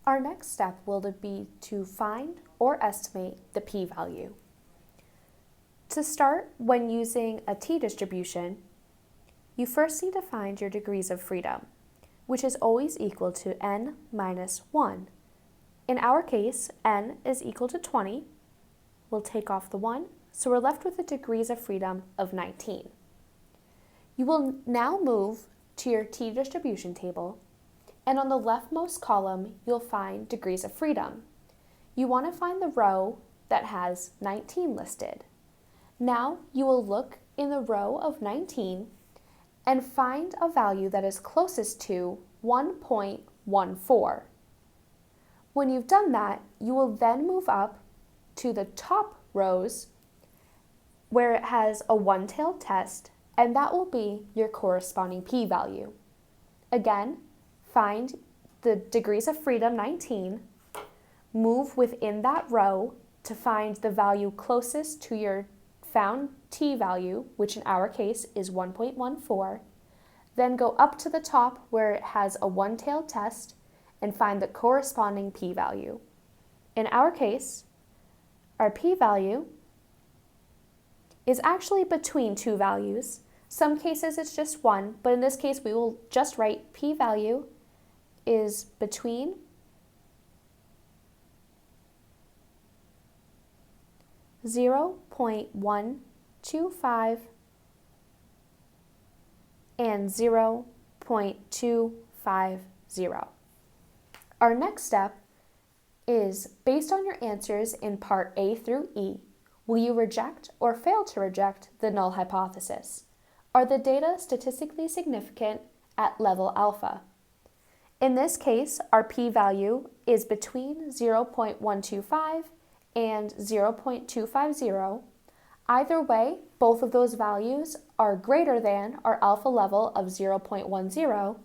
Our next step will be to find or estimate the p-value. To start, when using a t-distribution, you first need to find your degrees of freedom, which is always equal to n minus 1. In our case, n is equal to 20. We'll take off the 1, so we're left with the degrees of freedom of 19. You will now move to your t-distribution table, and on the leftmost column, you'll find degrees of freedom. You want to find the row that has 19 listed. Now you will look in the row of 19 and find a value that is closest to 1.14. When you've done that, you will then move up to the top rows where it has a one-tailed test, and that will be your corresponding p-value. Again, find the degrees of freedom 19, move within that row to find the value closest to your found t-value, which in our case is 1.14, then go up to the top where it has a one-tailed test and find the corresponding p-value. In our case, our p-value is actually between two values. Some cases it's just one, but in this case we will just write p-value is between 0.125 and 0.250. Our next step is, based on your answers in part A through E, will you reject or fail to reject the null hypothesis? Are the data statistically significant at level alpha? In this case, our p-value is between 0.125 and 0.250. Either way, both of those values are greater than our alpha level of 0.10,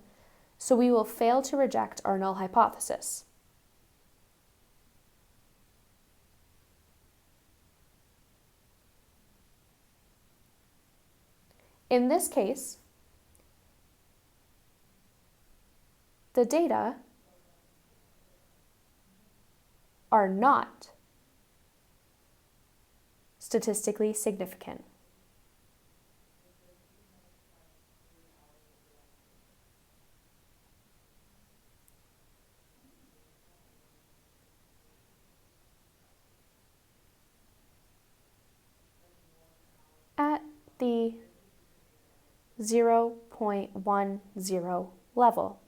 so we will fail to reject our null hypothesis. In this case, the data are not statistically significant. At the 0.10 level.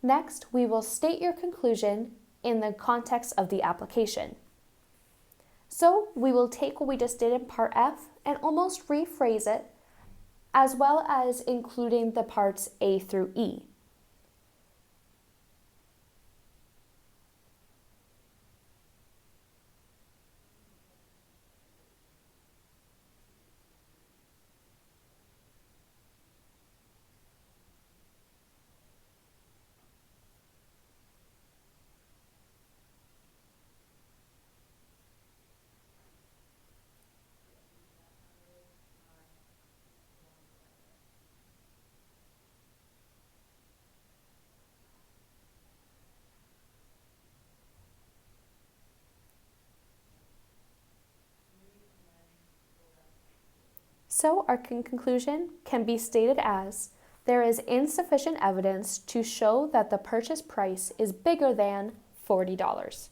Next, we will state your conclusion in the context of the application. So we will take what we just did in part F and almost rephrase it, as well as including the parts A through E. So our conclusion can be stated as, there is insufficient evidence to show that the purchase price is bigger than $40.